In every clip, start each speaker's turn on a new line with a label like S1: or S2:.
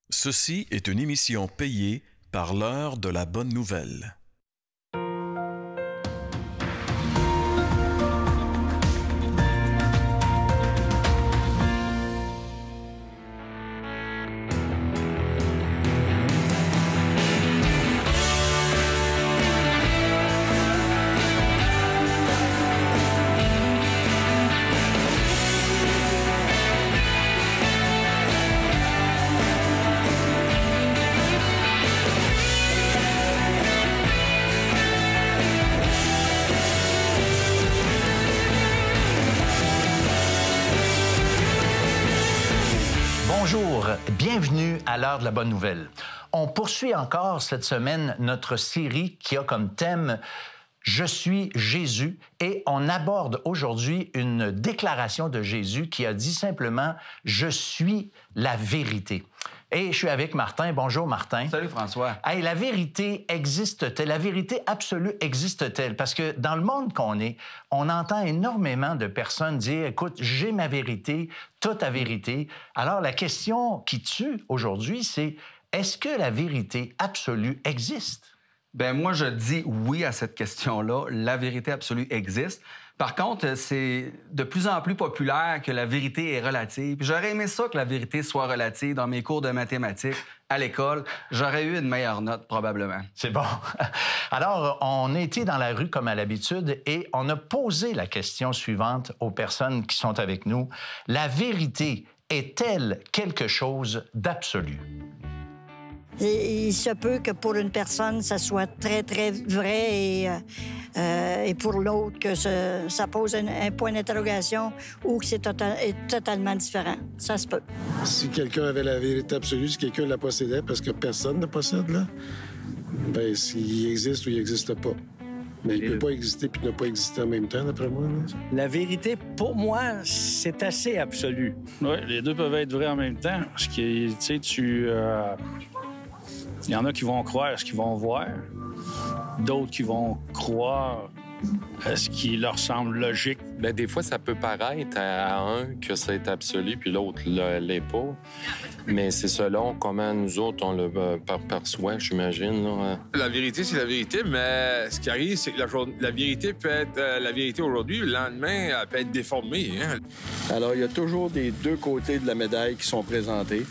S1: Ceci est une émission payée par l'heure de la bonne nouvelle.
S2: Bonjour, bienvenue à l'heure de la bonne nouvelle. On poursuit encore cette semaine notre série qui a comme thème « Je suis Jésus » et on aborde aujourd'hui une déclaration de Jésus qui a dit simplement « Je suis la vérité ». Et je suis avec Martin. Bonjour, Martin.
S3: Salut, François.
S2: Hey, la vérité existe-t-elle? La vérité absolue existe-t-elle? Parce que dans le monde qu'on est, on entend énormément de personnes dire « Écoute, j'ai ma vérité, t'as ta vérité ». Alors, la question qui tue aujourd'hui, c'est « Est-ce que la vérité absolue existe? »
S3: Ben moi, je dis oui à cette question-là. La vérité absolue existe. Par contre, c'est de plus en plus populaire que la vérité est relative. Puis j'aurais aimé ça que la vérité soit relative dans mes cours de mathématiques à l'école. J'aurais eu une meilleure note, probablement.
S2: C'est bon. Alors, on a été dans la rue comme à l'habitude et on a posé la question suivante aux personnes qui sont avec nous. La vérité est-elle quelque chose d'absolu?
S4: Il se peut que pour une personne, ça soit très, très vrai et pour l'autre, que ça pose un point d'interrogation ou que c'est totalement différent. Ça se peut.
S5: Si quelqu'un avait la vérité absolue, si quelqu'un la possédait, parce que personne ne la possède, là, bien, s'il existe ou il n'existe pas. Mais il ne peut pas exister puis ne pas exister en même temps, d'après moi. Là.
S6: La vérité, pour moi, c'est assez absolu.
S7: Oui, les deux peuvent être vrais en même temps. Parce que, tu sais, il y en a qui vont croire à ce qu'ils vont voir, d'autres qui vont croire à ce qui leur semble logique.
S8: Bien, des fois, ça peut paraître à un que c'est absolu, puis l'autre ne l'est pas. Mais c'est selon comment nous autres, on le perçoit, j'imagine. Là.
S9: La vérité, c'est la vérité, mais ce qui arrive, c'est que la vérité peut être la vérité aujourd'hui, le lendemain, elle peut être déformée. Hein?
S10: Alors, il y a toujours des deux côtés de la médaille qui sont présentés.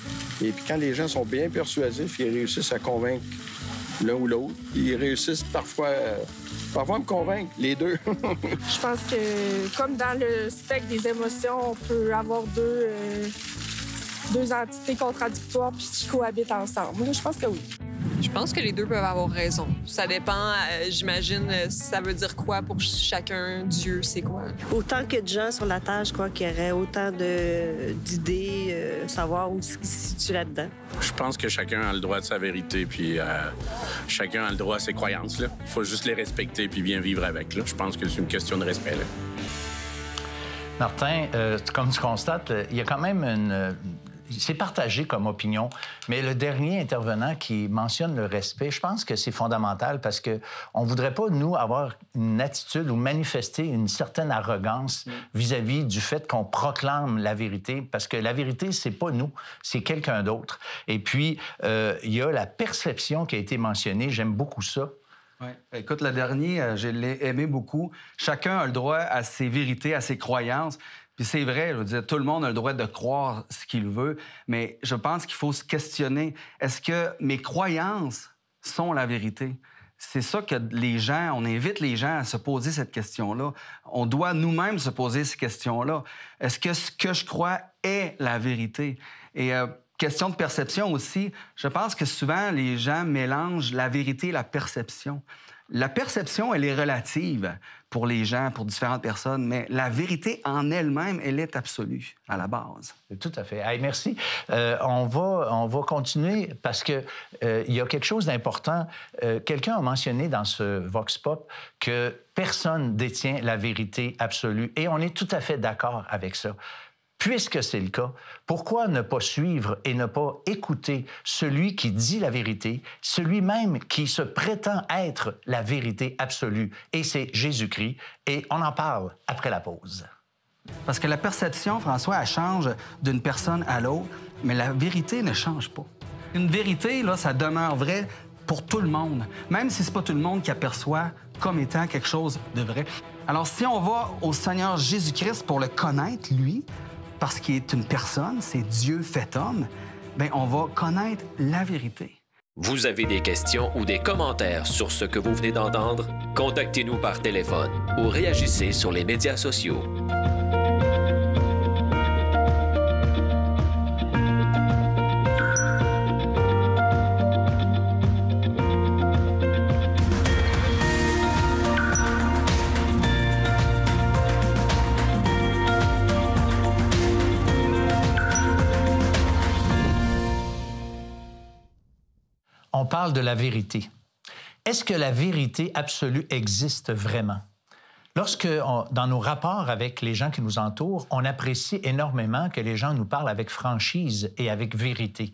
S10: Et puis quand les gens sont bien persuasifs, ils réussissent à convaincre l'un ou l'autre. Ils réussissent parfois à me convaincre, les deux.
S11: Je pense que, comme dans le spectre des émotions, on peut avoir deux entités contradictoires puis qui cohabitent ensemble. Je pense que oui.
S12: Je pense que les deux peuvent avoir raison. Ça dépend, j'imagine, ça veut dire quoi pour chacun, Dieu, c'est quoi.
S13: Autant que de gens sur la Terre, je crois qu'il y aurait autant d'idées, savoir où se situe là-dedans.
S14: Je pense que chacun a le droit de sa vérité, puis chacun a le droit à ses croyances. Il faut juste les respecter puis bien vivre avec. Là. Je pense que c'est une question de respect. Là.
S2: Martin, comme tu constates, il y a quand même c'est partagé comme opinion, mais le dernier intervenant qui mentionne le respect, je pense que c'est fondamental parce qu'on ne voudrait pas, nous, avoir une attitude ou manifester une certaine arrogance vis-à-vis du fait qu'on proclame la vérité, parce que la vérité, c'est pas nous, c'est quelqu'un d'autre. Et puis, il y a la perception qui a été mentionnée, j'aime beaucoup ça.
S3: Oui. Écoute, le dernier, je l'ai aimé beaucoup. Chacun a le droit à ses vérités, à ses croyances. Puis c'est vrai, je veux dire, tout le monde a le droit de croire ce qu'il veut, mais je pense qu'il faut se questionner. Est-ce que mes croyances sont la vérité? C'est ça que on invite les gens à se poser cette question-là. On doit nous-mêmes se poser ces questions-là. Est-ce que ce que je crois est la vérité? Et question de perception aussi, je pense que souvent les gens mélangent la vérité et la perception. La perception, elle est relative pour les gens, pour différentes personnes, mais la vérité en elle-même, elle est absolue à la base.
S2: Tout à fait. Hey, merci. On va continuer parce que il y a quelque chose d'important. Quelqu'un a mentionné dans ce Vox Pop que personne détient la vérité absolue et on est tout à fait d'accord avec ça. Puisque c'est le cas, pourquoi ne pas suivre et ne pas écouter celui qui dit la vérité, celui même qui se prétend être la vérité absolue? Et c'est Jésus-Christ. Et on en parle après la pause.
S3: Parce que la perception, François, elle change d'une personne à l'autre, mais la vérité ne change pas. Une vérité, là, ça demeure vrai pour tout le monde, même si c'est pas tout le monde qui aperçoit comme étant quelque chose de vrai. Alors, si on va au Seigneur Jésus-Christ pour le connaître, lui, parce qu'il est une personne, c'est Dieu fait homme, bien, on va connaître la vérité.
S15: Vous avez des questions ou des commentaires sur ce que vous venez d'entendre? Contactez-nous par téléphone ou réagissez sur les médias sociaux.
S2: On parle de la vérité. Est-ce que la vérité absolue existe vraiment? Lorsque, dans nos rapports avec les gens qui nous entourent, on apprécie énormément que les gens nous parlent avec franchise et avec vérité.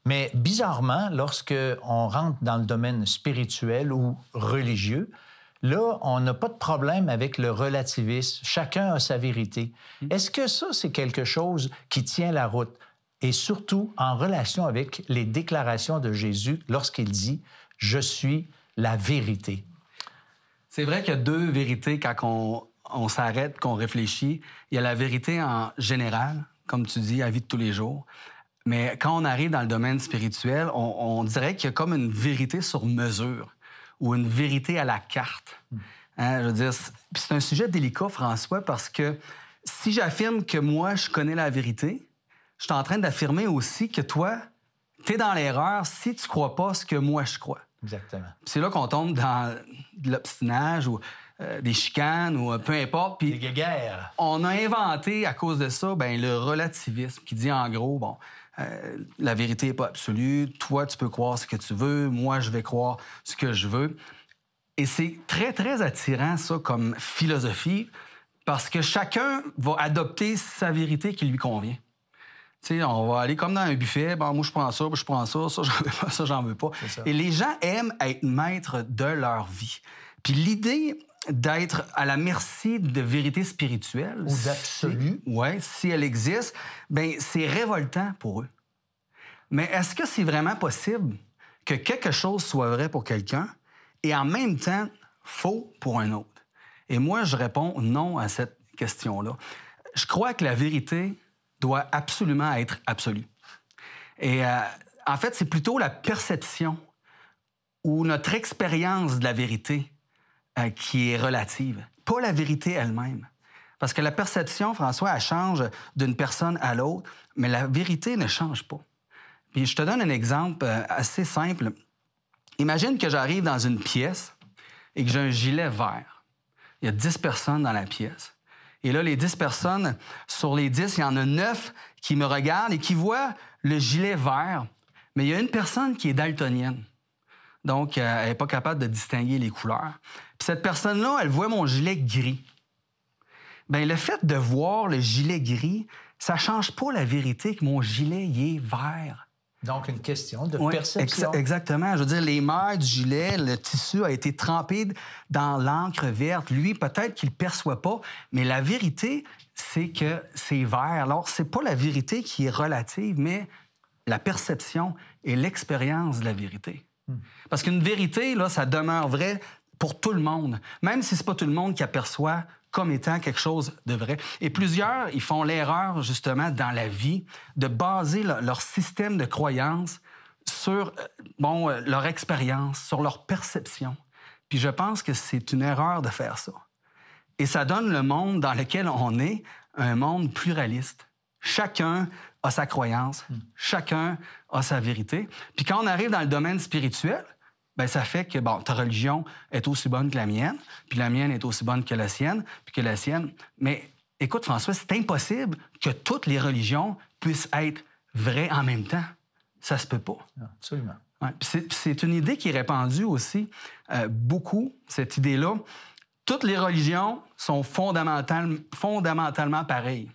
S2: Mais bizarrement, lorsque on rentre dans le domaine spirituel ou religieux, là, on n'a pas de problème avec le relativisme. Chacun a sa vérité. Est-ce que ça, c'est quelque chose qui tient la route? Et surtout en relation avec les déclarations de Jésus lorsqu'il dit « Je suis la vérité ».
S3: C'est vrai qu'il y a deux vérités quand on s'arrête, qu'on réfléchit. Il y a la vérité en général, comme tu dis, à la vie de tous les jours. Mais quand on arrive dans le domaine spirituel, on dirait qu'il y a comme une vérité sur mesure ou une vérité à la carte. Hein, je veux dire, c'est un sujet délicat, François, parce que si j'affirme que moi, je connais la vérité, je suis en train d'affirmer aussi que toi, tu es dans l'erreur si tu ne crois pas ce que moi, je crois.
S2: Exactement.
S3: C'est là qu'on tombe dans de l'obstinage ou des chicanes ou peu importe. Puis
S2: des guéguerres.
S3: On a inventé, à cause de ça, ben, le relativisme qui dit en gros, bon, la vérité n'est pas absolue, toi, tu peux croire ce que tu veux, moi, je vais croire ce que je veux. Et c'est très, très attirant, ça, comme philosophie, parce que chacun va adopter sa vérité qui lui convient. Tu sais, on va aller comme dans un buffet. Bon, moi, je prends ça, je prends ça, ça, j'en veux pas, ça, j'en veux pas. Et les gens aiment être maîtres de leur vie. Puis l'idée d'être à la merci de vérité spirituelle...
S2: Ou d'absolu.
S3: Oui, si elle existe, bien, c'est révoltant pour eux. Mais est-ce que c'est vraiment possible que quelque chose soit vrai pour quelqu'un et en même temps faux pour un autre? Et moi, je réponds non à cette question-là. Je crois que la vérité doit absolument être absolue. Et en fait, c'est plutôt la perception ou notre expérience de la vérité qui est relative, pas la vérité elle-même. Parce que la perception, François, elle change d'une personne à l'autre, mais la vérité ne change pas. Puis je te donne un exemple assez simple. Imagine que j'arrive dans une pièce et que j'ai un gilet vert. Il y a 10 personnes dans la pièce. Et là, les 10 personnes, sur les 10, il y en a 9 qui me regardent et qui voient le gilet vert. Mais il y a une personne qui est daltonienne. Donc, elle n'est pas capable de distinguer les couleurs. Puis cette personne-là, elle voit mon gilet gris. Bien, le fait de voir le gilet gris, ça ne change pas la vérité que mon gilet y est vert.
S2: Donc, une question de
S3: oui,
S2: perception.
S3: Exactement. Je veux dire, les mailles du gilet, le tissu a été trempé dans l'encre verte. Lui, peut-être qu'il ne le perçoit pas, mais la vérité, c'est que c'est vert. Alors, ce n'est pas la vérité qui est relative, mais la perception et l'expérience de la vérité. Parce qu'une vérité, là, ça demeure vrai pour tout le monde, même si ce n'est pas tout le monde qui aperçoit comme étant quelque chose de vrai. Et plusieurs, ils font l'erreur, justement, dans la vie, de baser leur système de croyance sur leur expérience, sur leur perception. Puis je pense que c'est une erreur de faire ça. Et ça donne le monde dans lequel on est un monde pluraliste. Chacun a sa croyance, chacun a sa vérité. Puis quand on arrive dans le domaine spirituel, bien, ça fait que ta religion est aussi bonne que la mienne, puis la mienne est aussi bonne que la sienne, puis que la sienne. Mais écoute, François, c'est impossible que toutes les religions puissent être vraies en même temps. Ça se peut pas.
S2: Absolument.
S3: Ouais, c'est une idée qui est répandue aussi beaucoup, cette idée-là. Toutes les religions sont fondamentalement pareilles.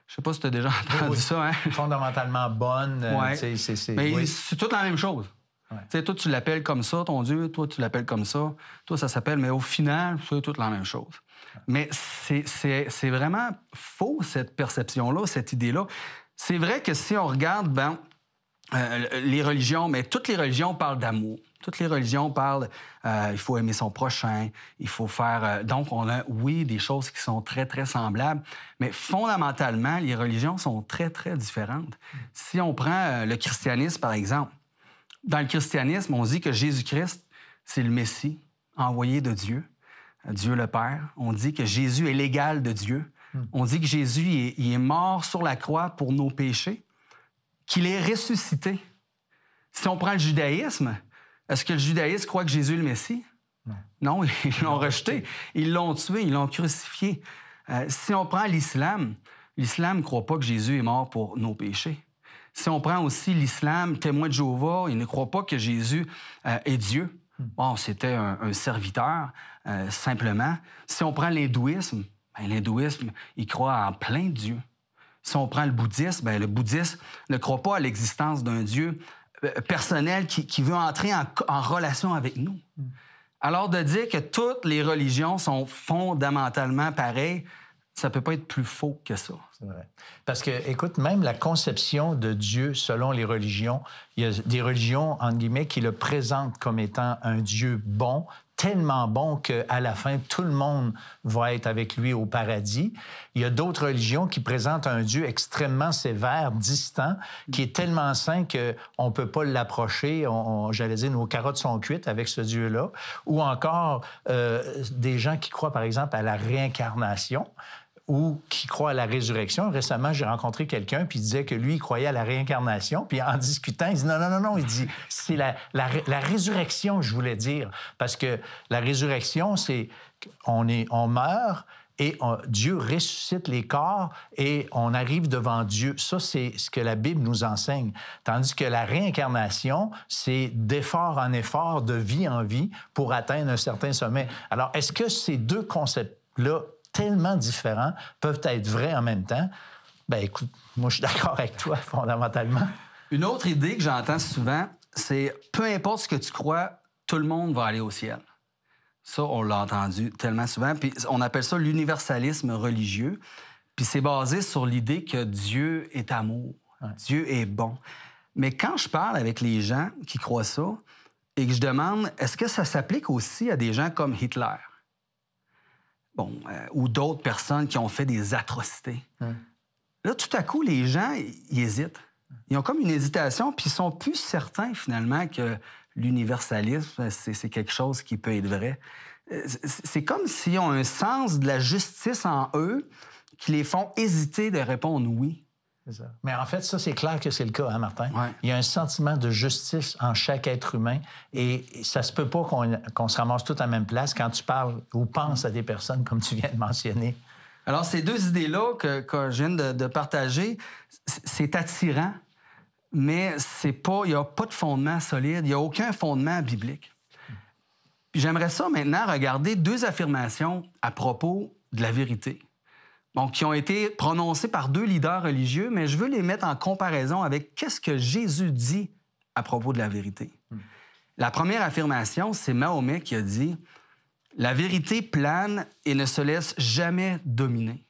S3: Je sais pas si tu as déjà entendu ça. Hein?
S2: Fondamentalement bonne.
S3: Ouais. C'est toute la même chose. Ouais. Toi, tu l'appelles comme ça, ton Dieu. Toi, tu l'appelles comme ça. Toi, ça s'appelle... Mais au final, c'est toute la même chose. Ouais. Mais c'est vraiment faux, cette perception-là, cette idée-là. C'est vrai que si on regarde les religions, mais toutes les religions parlent d'amour. Toutes les religions parlent il faut aimer son prochain, il faut faire... donc, on a, oui, des choses qui sont très, très semblables, mais fondamentalement, les religions sont très, très différentes. Si on prend le christianisme, par exemple, dans le christianisme, on dit que Jésus-Christ, c'est le Messie, envoyé de Dieu, Dieu le Père. On dit que Jésus est l'égal de Dieu. On dit que Jésus il est mort sur la croix pour nos péchés, qu'il est ressuscité. Si on prend le judaïsme, est-ce que le judaïsme croit que Jésus est le Messie? Non, ils l'ont rejeté. Ils l'ont tué, ils l'ont crucifié. Si on prend l'islam, l'islam ne croit pas que Jésus est mort pour nos péchés. Si on prend aussi l'islam, témoin de Jéhovah, il ne croit pas que Jésus est Dieu. Bon, c'était un serviteur, simplement. Si on prend l'hindouisme, l'hindouisme, il croit en plein de dieux. Si on prend le bouddhisme, le bouddhisme ne croit pas à l'existence d'un Dieu personnel qui veut entrer en relation avec nous. Alors, de dire que toutes les religions sont fondamentalement pareilles, ça ne peut pas être plus faux que ça.
S2: C'est vrai. Parce que, écoute, même la conception de Dieu selon les religions, il y a des religions, entre guillemets, qui le présentent comme étant un Dieu bon, tellement bon qu'à la fin, tout le monde va être avec lui au paradis. Il y a d'autres religions qui présentent un Dieu extrêmement sévère, distant, qui est tellement saint qu'on ne peut pas l'approcher. J'allais dire, nos carottes sont cuites avec ce Dieu-là. Ou encore des gens qui croient, par exemple, à la réincarnation ou qui croient à la résurrection. Récemment, j'ai rencontré quelqu'un puis il disait que lui, il croyait à la réincarnation. Puis en discutant, il dit non. Il dit, c'est la résurrection, je voulais dire. Parce que la résurrection, c'est on meurt et Dieu ressuscite les corps et on arrive devant Dieu. Ça, c'est ce que la Bible nous enseigne. Tandis que la réincarnation, c'est d'effort en effort, de vie en vie pour atteindre un certain sommet. Alors, est-ce que ces deux concepts-là, tellement différents, peuvent être vrais en même temps? Bien, écoute, moi, je suis d'accord avec toi, fondamentalement.
S3: Une autre idée que j'entends souvent, c'est peu importe ce que tu crois, tout le monde va aller au ciel. Ça, on l'a entendu tellement souvent. Puis on appelle ça l'universalisme religieux. Puis c'est basé sur l'idée que Dieu est amour. Ouais. Dieu est bon. Mais quand je parle avec les gens qui croient ça et que je demande, est-ce que ça s'applique aussi à des gens comme Hitler? Bon, ou d'autres personnes qui ont fait des atrocités. Là, tout à coup, les gens, ils hésitent. Ils ont comme une hésitation, puis ils sont plus certains, finalement, que l'universalisme, c'est quelque chose qui peut être vrai. C'est comme s'ils ont un sens de la justice en eux qui les font hésiter de répondre oui.
S2: C'est ça. Mais en fait, ça, c'est clair que c'est le cas, hein, Martin?
S3: Ouais.
S2: Il y a un sentiment de justice en chaque être humain et ça se peut pas qu'on se ramasse tous à la même place quand tu parles ou penses à des personnes comme tu viens de mentionner.
S3: Alors, ces deux idées-là que je viens de partager, c'est attirant, mais il n'y a pas de fondement solide, il n'y a aucun fondement biblique. Puis j'aimerais ça maintenant regarder deux affirmations à propos de la vérité. Donc, qui ont été prononcées par deux leaders religieux, mais je veux les mettre en comparaison avec qu'est-ce que Jésus dit à propos de la vérité. La première affirmation, c'est Mahomet qui a dit « La vérité plane et ne se laisse jamais dominer. »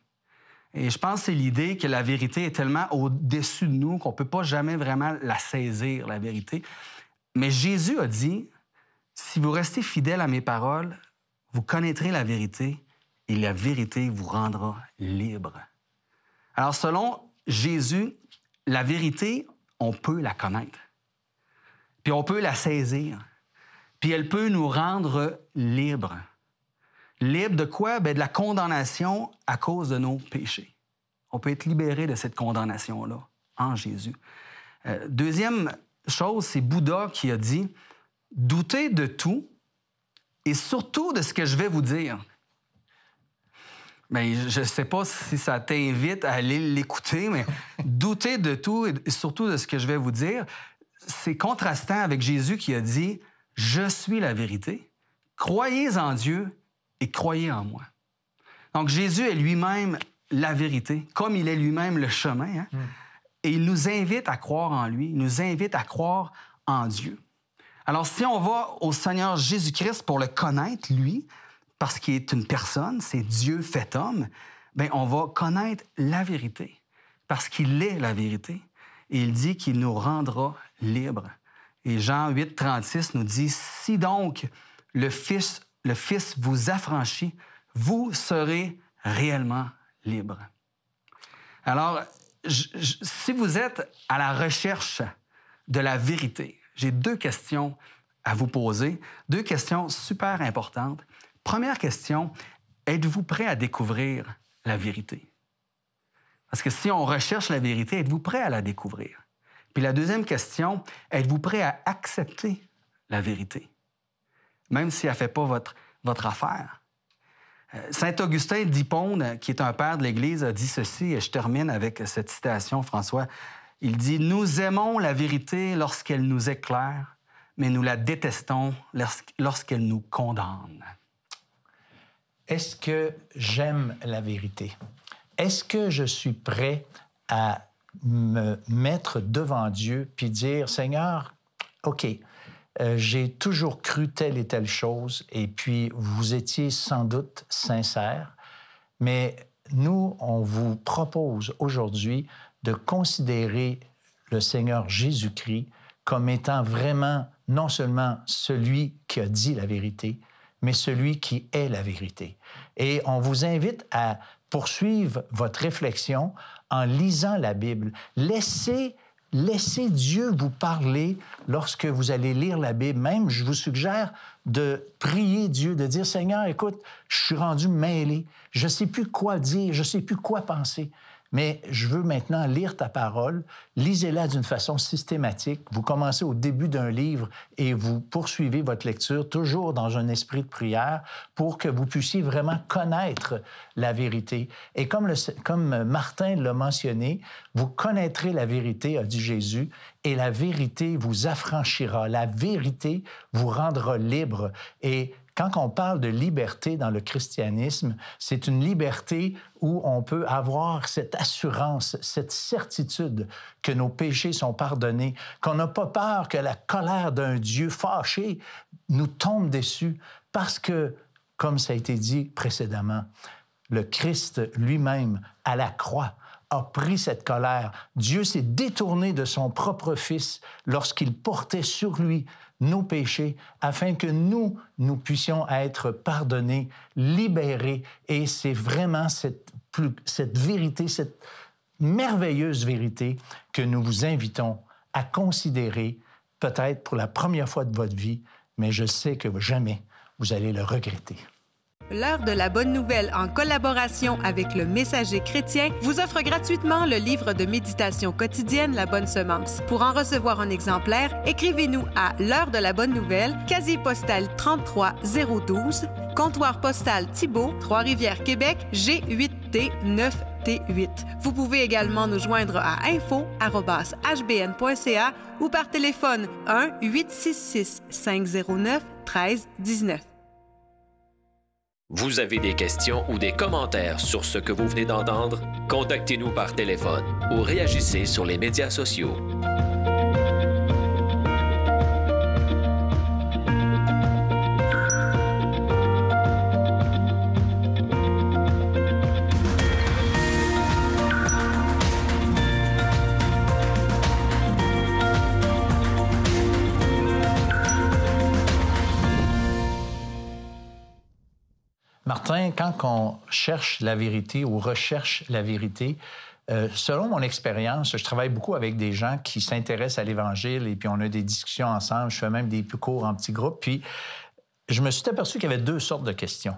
S3: Et je pense que c'est l'idée que la vérité est tellement au-dessus de nous qu'on ne peut pas jamais vraiment la saisir, la vérité. Mais Jésus a dit « Si vous restez fidèles à mes paroles, vous connaîtrez la vérité et la vérité vous rendra libre. » Alors, selon Jésus, la vérité, on peut la connaître. Puis on peut la saisir. Puis elle peut nous rendre libres. Libres de quoi? Bien, de la condamnation à cause de nos péchés. On peut être libéré de cette condamnation-là en Jésus. Deuxième chose, c'est Bouddha qui a dit « Doutez de tout et surtout de ce que je vais vous dire. » Bien, je ne sais pas si ça t'invite à aller l'écouter, mais douter de tout et surtout de ce que je vais vous dire, c'est contrastant avec Jésus qui a dit « Je suis la vérité. Croyez en Dieu et croyez en moi. » Donc, Jésus est lui-même la vérité, comme il est lui-même le chemin. Hein? Et il nous invite à croire en lui, il nous invite à croire en Dieu. Alors, si on va au Seigneur Jésus-Christ pour le connaître, lui, parce qu'il est une personne, c'est Dieu fait homme, bien, on va connaître la vérité, parce qu'il est la vérité. et il dit qu'il nous rendra libres. Et Jean 8, 36 nous dit, « Si donc le Fils vous affranchit, vous serez réellement libres. » Alors, si vous êtes à la recherche de la vérité, j'ai 2 questions à vous poser, 2 questions super importantes. Première question, êtes-vous prêt à découvrir la vérité? Parce que si on recherche la vérité, êtes-vous prêt à la découvrir? Puis la deuxième question, êtes-vous prêt à accepter la vérité? Même si elle ne fait pas votre affaire. Saint Augustin d'Hippone, qui est un père de l'Église, a dit ceci, et je termine avec cette citation, François. Il dit « Nous aimons la vérité lorsqu'elle nous éclaire, mais nous la détestons lorsqu'elle nous condamne. »
S2: Est-ce que j'aime la vérité? Est-ce que je suis prêt à me mettre devant Dieu puis dire « Seigneur, OK, j'ai toujours cru telle et telle chose, et puis vous étiez sans doute sincère, mais nous, on vous propose aujourd'hui de considérer le Seigneur Jésus-Christ comme étant vraiment non seulement celui qui a dit la vérité, mais celui qui est la vérité. » Et on vous invite à poursuivre votre réflexion en lisant la Bible. Laissez Dieu vous parler lorsque vous allez lire la Bible. Même, je vous suggère de prier Dieu, de dire « Seigneur, écoute, je suis rendu mêlé. Je ne sais plus quoi dire, je ne sais plus quoi penser. Mais je veux maintenant lire ta parole. Lisez-la d'une façon systématique. Vous commencez au début d'un livre et vous poursuivez votre lecture toujours dans un esprit de prière pour que vous puissiez vraiment connaître la vérité. Et comme Martin l'a mentionné, vous connaîtrez la vérité, a dit Jésus, et la vérité vous affranchira. La vérité vous rendra libre. Et quand on parle de liberté dans le christianisme, c'est une liberté où on peut avoir cette assurance, cette certitude que nos péchés sont pardonnés, qu'on n'a pas peur que la colère d'un Dieu fâché nous tombe dessus, parce que, comme ça a été dit précédemment, le Christ lui-même, à la croix, a pris cette colère. Dieu s'est détourné de son propre Fils lorsqu'il portait sur lui nos péchés, afin que nous puissions être pardonnés, libérés. Et c'est vraiment cette vérité, cette merveilleuse vérité que nous vous invitons à considérer, peut-être pour la première fois de votre vie, mais je sais que jamais vous allez le regretter.
S16: L'heure de la bonne nouvelle, en collaboration avec le Messager chrétien, vous offre gratuitement le livre de méditation quotidienne La Bonne Semence. Pour en recevoir un exemplaire, écrivez-nous à l'heure de la bonne nouvelle, casier postal 33012, comptoir postal Thibault, Trois-Rivières, Québec, G8T 9T8. Vous pouvez également nous joindre à info@hbn.ca ou par téléphone 1-866-509-1319.
S15: Vous avez des questions ou des commentaires sur ce que vous venez d'entendre? Contactez-nous par téléphone ou réagissez sur les médias sociaux.
S2: Martin, quand on cherche la vérité ou recherche la vérité, selon mon expérience, je travaille beaucoup avec des gens qui s'intéressent à l'Évangile et puis on a des discussions ensemble. Je fais même des cours en petits groupes. Puis je me suis aperçu qu'il y avait 2 sortes de questions.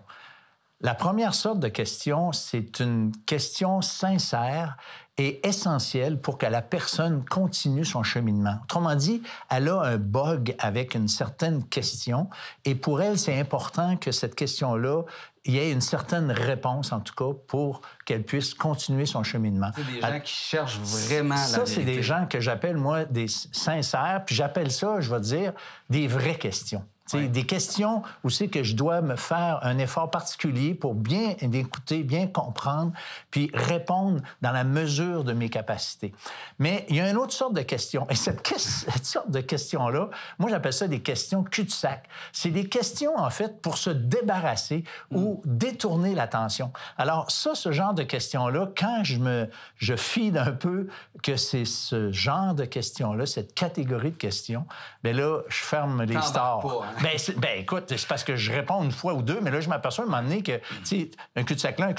S2: La première sorte de question, c'est une question sincère et essentielle pour que la personne continue son cheminement. Autrement dit, elle a un bug avec une certaine question et pour elle, c'est important que cette question-là, il y ait une certaine réponse, en tout cas, pour qu'elle puisse continuer son cheminement.
S3: C'est des gens qui cherchent vraiment la vérité.
S2: Ça, c'est des gens que j'appelle, moi, des sincères, puis j'appelle ça, je vais dire, des vraies questions. Tu Oui. Des questions où c'est que je dois me faire un effort particulier pour bien écouter, bien comprendre, puis répondre dans la mesure de mes capacités. Mais il y a une autre sorte de question. Et cette sorte de questions-là, moi, j'appelle ça des questions cul-de-sac. C'est des questions, en fait, pour se débarrasser ou détourner l'attention. Alors ça, ce genre de questions-là, quand je feed un peu que c'est ce genre de questions-là, cette catégorie de questions, bien là, je ferme les stores.
S3: Pas, hein?
S2: Ben écoute, c'est parce que je réponds une fois ou deux, mais là, je m'aperçois à un moment donné que, tu sais, un cul-de-sac là,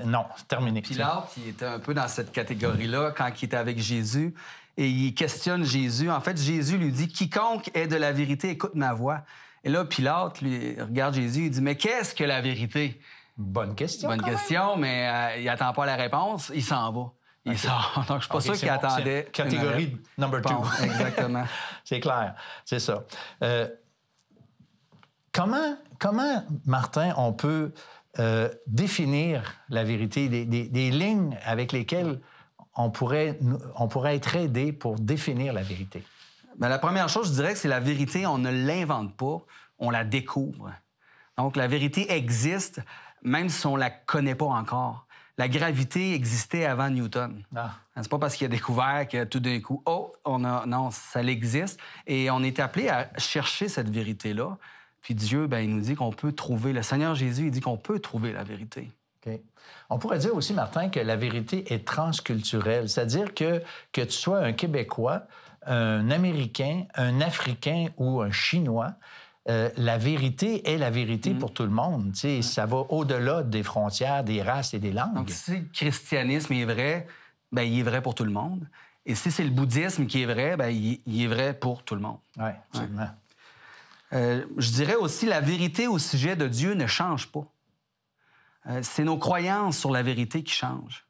S2: non, c'est terminé.
S3: Pilate, il était un peu dans cette catégorie-là quand il était avec Jésus et il questionne Jésus. En fait, Jésus lui dit « Quiconque est de la vérité, écoute ma voix. » Et là, Pilate, lui, regarde Jésus, il dit « Mais qu'est-ce que la vérité? »
S2: Bonne question.
S3: Bonne question, mais il n'attend pas la réponse, il s'en va. Il sort. Donc, je suis pas sûr qu'il attendait.
S2: Catégorie number 2.
S3: Bon, exactement.
S2: C'est clair, c'est ça. Comment, Martin, on peut définir la vérité, des lignes avec lesquelles on pourrait être aidé pour définir la vérité?
S3: Bien, la première chose, je dirais que c'est la vérité, on ne l'invente pas, on la découvre. Donc, la vérité existe, même si on ne la connaît pas encore. La gravité existait avant Newton.
S2: Ah.
S3: C'est pas parce qu'il a découvert que tout d'un coup, non, ça existe. Et on est appelé à chercher cette vérité-là. Puis Dieu, bien, il nous dit qu'on peut trouver, le Seigneur Jésus, il dit qu'on peut trouver la vérité.
S2: OK. On pourrait dire aussi, Martin, que la vérité est transculturelle, c'est-à-dire que tu sois un Québécois, un Américain, un Africain ou un Chinois, la vérité est la vérité pour tout le monde. Ça va au-delà des frontières, des races et des langues.
S3: Donc, si le christianisme est vrai, bien, il est vrai pour tout le monde. Et si c'est le bouddhisme qui est vrai, bien, il est vrai pour tout le monde.
S2: Oui, absolument.
S3: Je dirais aussi, la vérité au sujet de Dieu ne change pas. C'est nos croyances sur la vérité qui changent.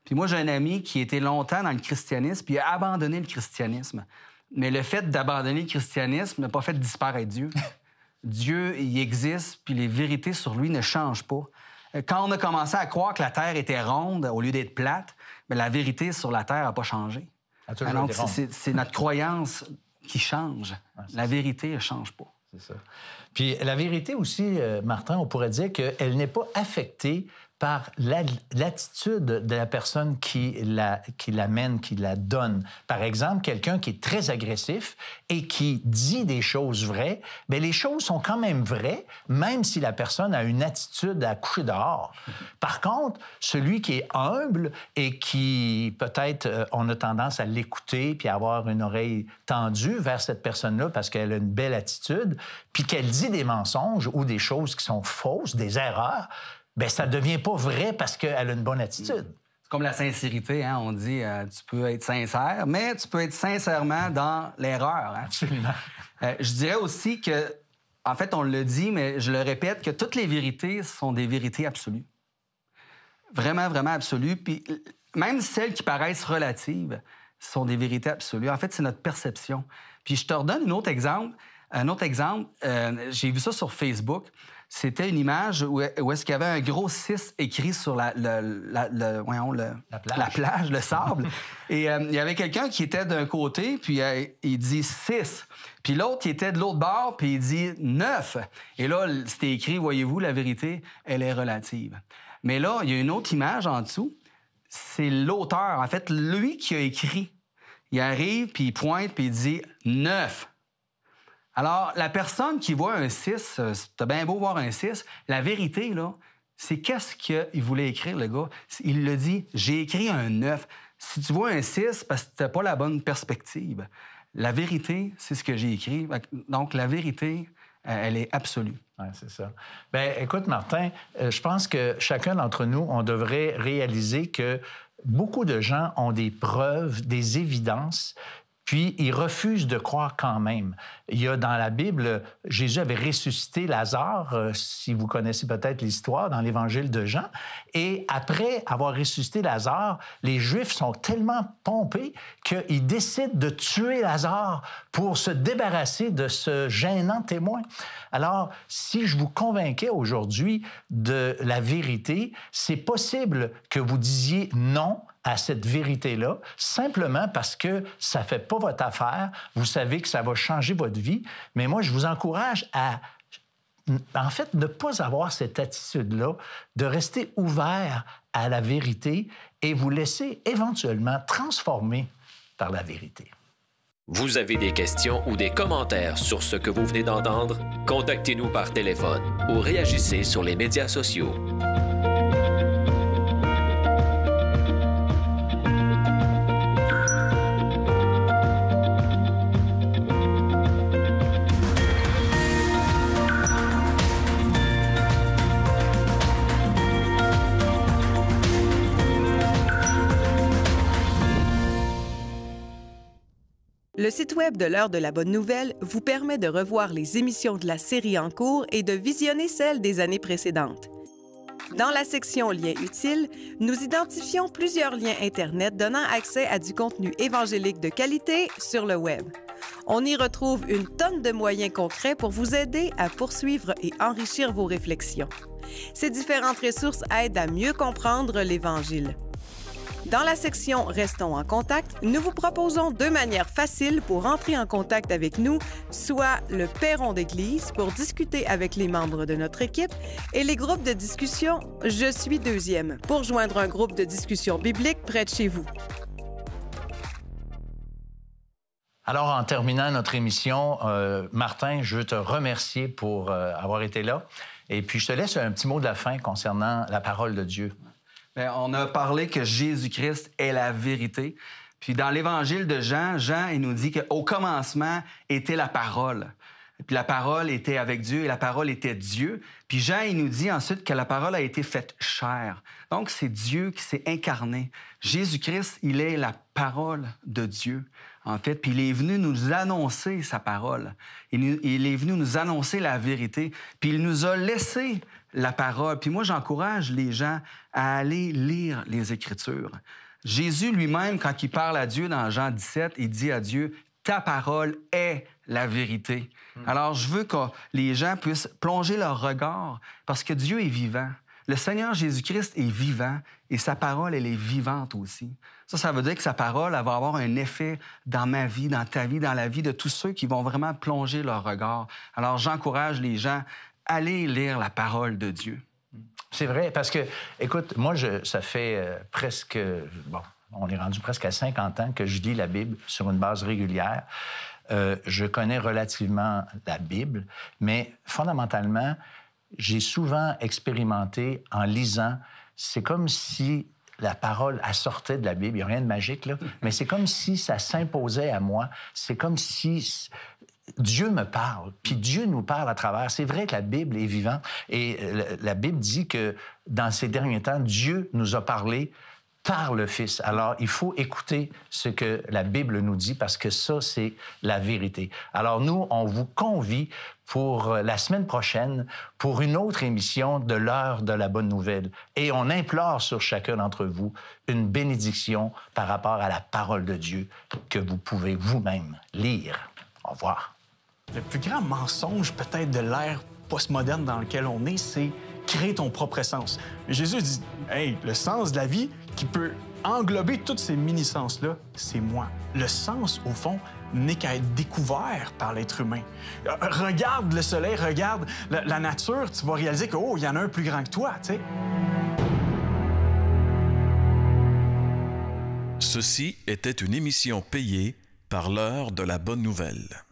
S3: Puis moi, j'ai un ami qui était longtemps dans le christianisme, puis il a abandonné le christianisme. Mais le fait d'abandonner le christianisme n'a pas fait disparaître Dieu. Dieu, il existe, puis les vérités sur lui ne changent pas. Quand on a commencé à croire que la Terre était ronde au lieu d'être plate, bien, la vérité sur la Terre n'a pas changé. Donc, c'est notre croyance qui change. La vérité ne change pas.
S2: C'est ça. Puis la vérité aussi, Martin, on pourrait dire qu'elle n'est pas affectée par l'attitude de la personne qui l'amène, qui la donne. Par exemple, quelqu'un qui est très agressif et qui dit des choses vraies, bien, les choses sont quand même vraies, même si la personne a une attitude à coucher dehors. Par contre, celui qui est humble et qui, peut-être, on a tendance à l'écouter puis à avoir une oreille tendue vers cette personne-là parce qu'elle a une belle attitude, puis qu'elle dit des mensonges ou des choses qui sont fausses, des erreurs, bien, ça ne devient pas vrai parce qu'elle a une bonne attitude.
S3: C'est comme la sincérité, hein? On dit tu peux être sincère, mais tu peux être sincèrement dans l'erreur. Hein?
S2: Absolument.
S3: Je dirais aussi que, en fait, on le dit, mais je le répète, que toutes les vérités sont des vérités absolues. Vraiment, vraiment absolues. Puis même celles qui paraissent relatives sont des vérités absolues. En fait, c'est notre perception. Puis je te redonne un autre exemple. J'ai vu ça sur Facebook. C'était une image où est-ce qu'il y avait un gros 6 écrit sur la plage, le sable. Et il y avait quelqu'un qui était d'un côté, puis il dit 6. Puis l'autre qui était de l'autre bord, puis il dit 9. Et là, c'était écrit, voyez-vous, la vérité, elle est relative. Mais là, il y a une autre image en dessous. C'est l'auteur, en fait, lui qui a écrit. Il arrive, puis il pointe, puis il dit 9. Alors, la personne qui voit un 6, t'as bien beau voir un 6, la vérité, là, c'est qu'est-ce qu'il voulait écrire, le gars. Il le dit, j'ai écrit un 9. Si tu vois un 6, parce que t'as pas la bonne perspective. La vérité, c'est ce que j'ai écrit. Donc, la vérité, elle est absolue.
S2: Oui, c'est ça. Bien, écoute, Martin, je pense que chacun d'entre nous, on devrait réaliser que beaucoup de gens ont des preuves, des évidences, puis ils refusent de croire quand même. Il y a dans la Bible, Jésus avait ressuscité Lazare, si vous connaissez peut-être l'histoire, dans l'Évangile de Jean. Et après avoir ressuscité Lazare, les Juifs sont tellement pompés qu'ils décident de tuer Lazare pour se débarrasser de ce gênant témoin. Alors, si je vous convainquais aujourd'hui de la vérité, c'est possible que vous disiez non à cette vérité-là, simplement parce que ça ne fait pas votre affaire, vous savez que ça va changer votre vie, mais moi, je vous encourage à, en fait, ne pas avoir cette attitude-là, de rester ouvert à la vérité et vous laisser éventuellement transformer par la vérité.
S15: Vous avez des questions ou des commentaires sur ce que vous venez d'entendre? Contactez-nous par téléphone ou réagissez sur les médias sociaux.
S16: Le site web de l'Heure de la Bonne Nouvelle vous permet de revoir les émissions de la série en cours et de visionner celles des années précédentes. Dans la section Liens utiles, nous identifions plusieurs liens Internet donnant accès à du contenu évangélique de qualité sur le web. On y retrouve une tonne de moyens concrets pour vous aider à poursuivre et enrichir vos réflexions. Ces différentes ressources aident à mieux comprendre l'Évangile. Dans la section « Restons en contact », nous vous proposons 2 manières faciles pour entrer en contact avec nous, soit le perron d'église pour discuter avec les membres de notre équipe et les groupes de discussion « Je suis deuxième » pour joindre un groupe de discussion biblique près de chez vous.
S2: Alors, en terminant notre émission, Martin, je veux te remercier pour avoir été là. Et puis, je te laisse un petit mot de la fin concernant la parole de Dieu.
S3: Bien, on a parlé que Jésus-Christ est la vérité. Puis dans l'Évangile de Jean, il nous dit qu'au commencement était la parole. Puis la parole était avec Dieu et la parole était Dieu. Puis Jean, il nous dit ensuite que la parole a été faite chair. Donc, c'est Dieu qui s'est incarné. Jésus-Christ, il est la parole de Dieu, en fait. Puis il est venu nous annoncer sa parole. Il est venu nous annoncer la vérité. Puis il nous a laissé la parole. Puis moi, j'encourage les gens à aller lire les Écritures. Jésus lui-même, quand il parle à Dieu dans Jean 17, il dit à Dieu, « Ta parole est la vérité. » Alors, je veux que les gens puissent plonger leur regard parce que Dieu est vivant. Le Seigneur Jésus-Christ est vivant et sa parole, elle est vivante aussi. Ça veut dire que sa parole, elle va avoir un effet dans ma vie, dans ta vie, dans la vie de tous ceux qui vont vraiment plonger leur regard. Alors, j'encourage les gens à aller lire la parole de Dieu.
S2: C'est vrai, parce que, écoute, moi, ça fait presque... Bon, on est rendu presque à 50 ans que je lis la Bible sur une base régulière. Je connais relativement la Bible, mais fondamentalement, j'ai souvent expérimenté en lisant, c'est comme si la parole, elle sortait de la Bible. Il n'y a rien de magique, là, mais c'est comme si ça s'imposait à moi. C'est comme si Dieu me parle, puis Dieu nous parle à travers. C'est vrai que la Bible est vivante, et la Bible dit que dans ces derniers temps, Dieu nous a parlé par le Fils. Alors, il faut écouter ce que la Bible nous dit parce que ça, c'est la vérité. Alors, nous, on vous convie pour la semaine prochaine pour une autre émission de l'Heure de la Bonne Nouvelle. Et on implore sur chacun d'entre vous une bénédiction par rapport à la parole de Dieu que vous pouvez vous-même lire. Au revoir.
S17: Le plus grand mensonge peut-être de l'ère postmoderne dans laquelle on est, c'est créer ton propre sens. Mais Jésus dit, hey, le sens de la vie qui peut englober toutes ces mini-sens-là, c'est moi. Le sens, au fond, n'est qu'à être découvert par l'être humain. Regarde le soleil, regarde la nature, tu vas réaliser que, oh, il y en a un plus grand que toi, tu sais.
S1: Ceci était une émission payée par l'Heure de la Bonne Nouvelle.